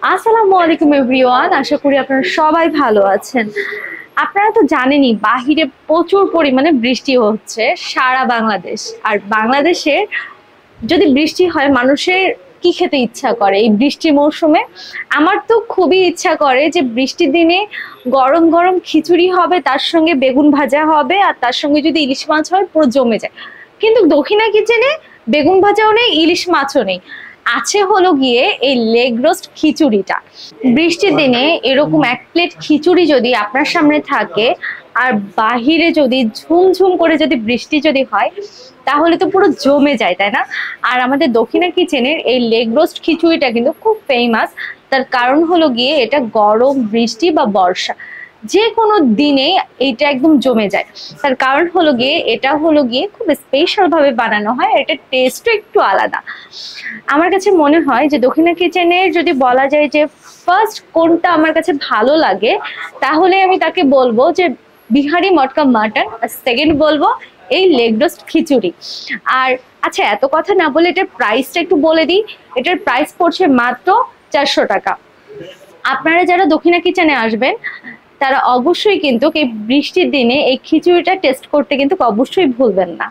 আসসালামু আলাইকুম এভরিওয়ান, আশা করি আপনারা সবাই ভালো আছেন। আপনারা তো জানেনই বাহিরে প্রচুর পরিমাণে বৃষ্টি হচ্ছে সারা বাংলাদেশ। আর বাংলাদেশে যদি বৃষ্টি হয় মানুষের কি খেতে ইচ্ছা করে এই বৃষ্টির মৌসুমে? আমার তো খুবই ইচ্ছা করে যে বৃষ্টির দিনে গরম গরম খিচুড়ি হবে, তার সঙ্গে বেগুন ভাজা হবে, আর তার সঙ্গে যদি ইলিশ মাছ হয় পুরো জমে যায়। কিন্তু দক্ষিণা কিচেনে বেগুন ভাজাও নেই, ইলিশ মাছও নেই, আছে হলো গিয়ে এই লেগ রোস্ট খিচুড়িটা। বৃষ্টির দিনে এরকম এক প্লেট খিচুড়ি যদি আপনার সামনে থাকে, আর বাহিরে যদি ঝুমঝুম করে যদি বৃষ্টি যদি হয়, তাহলে তো পুরো জমে যায়, তাই না? আর আমাদের দক্ষিণা কিচেনের এই লেগ রোস্ট খিচুড়িটা কিন্তু খুব ফেমাস। তার কারণ হলো গিয়ে এটা গরম, বৃষ্টি বা বর্ষা যে কোনো দিনে এটা একদম জমে যায়। তার কারণ হলো গিয়ে এটা হলো গিয়ে খুব স্পেশাল ভাবে বানানো হয়, এটা টেস্টও একটু আলাদা। আমার কাছে মনে হয় যে দক্ষিণা কিচেনের যদি বলা যায় যে ফার্স্ট কোনটা আমার কাছে ভালো লাগে, তাহলে আমি তাকে বলবো যে বিহারি মটকা মাটন, আর সেকেন্ড বলবো এই লেগ রোস্ট খিচুড়ি। আর আচ্ছা, এত কথা না বলে এটার প্রাইসটা একটু বলে দিই। এটার প্রাইস পড়ছে মাত্র 400 টাকা। আপনারা যারা দক্ষিণা কিচেনে আসবেন তারা অবশ্যই কিন্তু এই বৃষ্টির দিনে এই খিচুড়িটা টেস্ট করতে কিন্তু অবশ্যই ভুলবেন না।